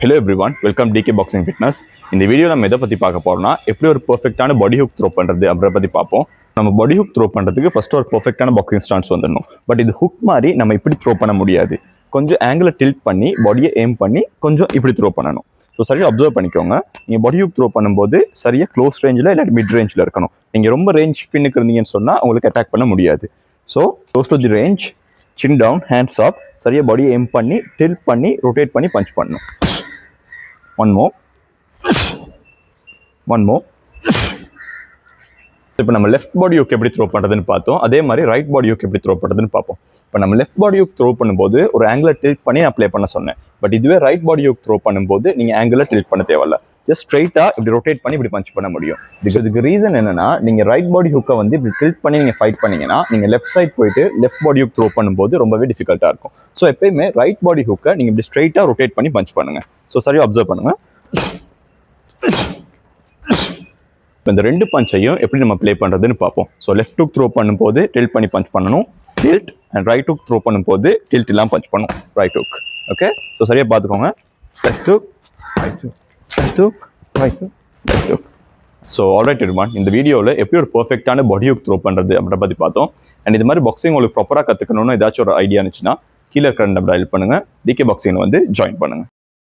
Hello everyone, welcome DK boxing fitness. இந்த video நம்ம எதை பற்றி பார்க்க போகிறோம்னா, எப்படி ஒரு பர்ஃபெக்டான பாடி ஹுக் த்ரோ பண்ணுறது அப்படின்றத பற்றி பார்ப்போம். நம்ம பாடி ஹுக் த்ரோ பண்ணுறதுக்கு ஃபஸ்ட்டு ஒரு பர்ஃபெக்டான பாக்ஸிங் ஸ்டான்ஸ் வந்துடணும். பட் இது ஹுக் மாதிரி நம்ம இப்படி த்ரோ பண்ண முடியாது. கொஞ்சம் ஆங்கிளை டில்ட் பண்ணி பாடியை எய்ம் பண்ணி கொஞ்சம் இப்படி த்ரோ பண்ணணும். ஸோ சரியாக அப்சர்வ் பண்ணிக்கோங்க. நீங்கள் பாடி ஹுக் த்ரோ பண்ணும்போது சரியாக க்ளோஸ் ரேஞ்சில் இல்லை மிட் ரேஞ்சில் இருக்கணும். நீங்கள் ரொம்ப ரேஞ்ச் பின்னுக்கு இருந்தீங்கன்னு சொன்னால் உங்களுக்கு அட்டாக் பண்ண முடியாது. So close to the range, chin down, hands up, சரியாக பாடியை எய்ம் பண்ணி டில்ட் பண்ணி ரொட்டேட் பண்ணி பஞ்ச் பண்ணணும். One more. இப்போ நம்ம லெஃப்ட் பாடி ஹுக் எப்படி த்ரோ பண்ணுறதுன்னு பார்த்தோம். அதே மாதிரி ரைட் பாடி ஹுக் எப்படி த்ரோ பண்ணுறதுன்னு பார்ப்போம். இப்போ நம்ம லெஃப்ட் பாடி ஹுக் த்ரோ பண்ணும்போது ஒரு ஆங்கிளை டில்ட் பண்ணி அப்ளை பண்ண சொன்னேன். பட் இதுவே ரைட் பாடி ஹுக் த்ரோ பண்ணும்போது நீங்கள் ஆங்கிளை டில்ட் பண்ண தேவையில்ல. ஜஸ்ட் ஸ்ட்ரைட்டாக இப்படி ரொட்டேட் பண்ணி இப்படி பஞ்ச் பண்ண முடியும். இதுக்கு ரீசன் என்னன்னா, நீங்கள் ரைட் பாடி ஹுக்கை வந்து இப்படி டில்ட் பண்ணி நீங்கள் ஃபைட் பண்ணீங்கன்னா நீங்கள் லெஃப்ட் சைட் போயிட்டு லெஃப்ட் பாடி ஹுக் த்ரோ பண்ணும்போது ரொம்பவே டிஃபிகல்ட்டாக இருக்கும். ஸோ எப்பயுமே ரைட் பாடி ஹுக்கை நீங்கள் இப்படி ஸ்ட்ரைட்டாக ரொட்டேட் பண்ணி பஞ்ச் பண்ணுங்கள். ஸோ சரியாக அப்சர்வ் பண்ணுங்கள். இப்போ இந்த ரெண்டு பஞ்சையும் எப்படி நம்ம ப்ளே பண்ணுறதுன்னு பார்ப்போம். ஸோ லெஃப்ட் ஹுக் த்ரோ பண்ணும்போது டில்ட் பண்ணி பஞ்ச் பண்ணணும், tilt. And right hook throw பண்ணும்போது டில்ட் இல்லாமல் பஞ்ச் பண்ணணும், ரைட் ஹுக். ஓகே, ஸோ சரியாக பார்த்துக்கோங்க. Left hook, right hook, left hook, right hook, left hook. So alright everyone, இந்த வீடியோவில் எப்படி ஒரு பர்ஃபெக்டான பாடி ஹுக் த்ரோ பண்ணுறது அப்படின்ற பற்றி பார்த்தோம். அண்ட் இது மாதிரி பாக்ஸிங் உங்களுக்கு ப்ராப்பராக கற்றுக்கணும்னு ஏதாச்சும் ஒரு ஐடியா இருந்துச்சுன்னா கீழே இருக்கிற நம்பரை ஹெல்ப் பண்ணுங்கள். டிகே பாக்ஸிங் வந்து ஜாயின் பண்ணுங்கள்.